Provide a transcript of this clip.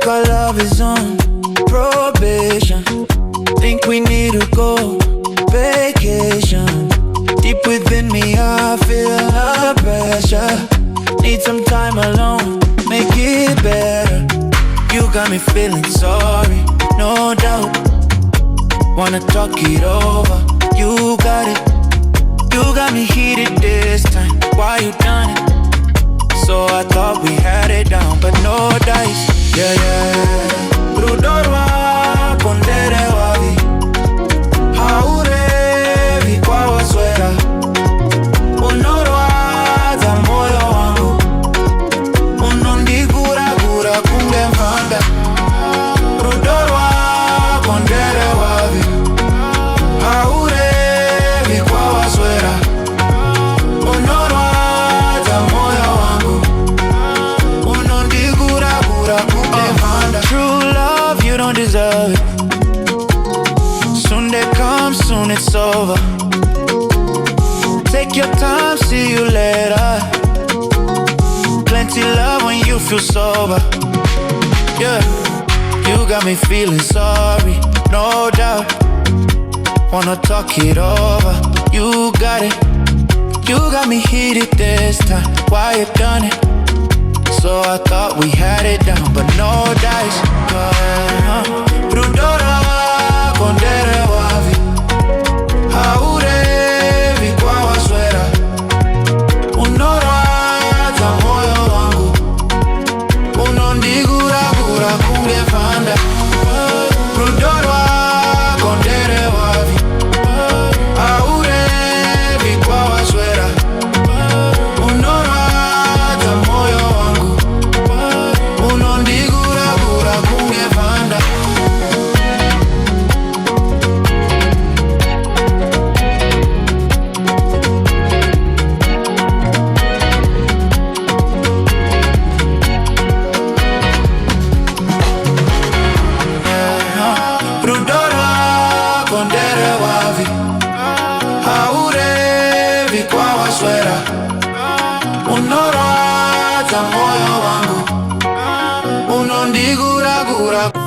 like our love is on probation. Think we need to go vacation. Deep within me I feel the pressure. Need some time alone, make it better. You got me feeling sorry, no doubt. Wanna talk it over, you got it. You got me heated this time, why you done it? So I thought we had it down, but no dice. Yeah, yeah. Rudo Rwako haurevi kwa waswera. Unorwaza moyo wangu, unondigura-gura kunge mvanda. Rudo Rwako haurevi kwa waswera. Unorwaza moyo wangu, unondigura-gura kunge mvanda. True love, you don't deserve it. Soon they come, soon it's over. Take your time, see you later. Plenty love when you feel sober. Yeah, you got me feeling sorry, no doubt. Wanna talk it over, you got it. You got me heated this time, why you done it? So I thought we had it down, but no dice. Rudo Rwako haurevi kwa waswera. Unorwaza moyo wangu, unondigura-gura kunge mvanda. Rudo Rwako haurevi kwa waswera. Unorwaza moyo wangu, unondigura-gura kunge mvanda. Rudo Rwako haurevi kwa waswera. Unorwaza moyo wangu, unondigura-gura.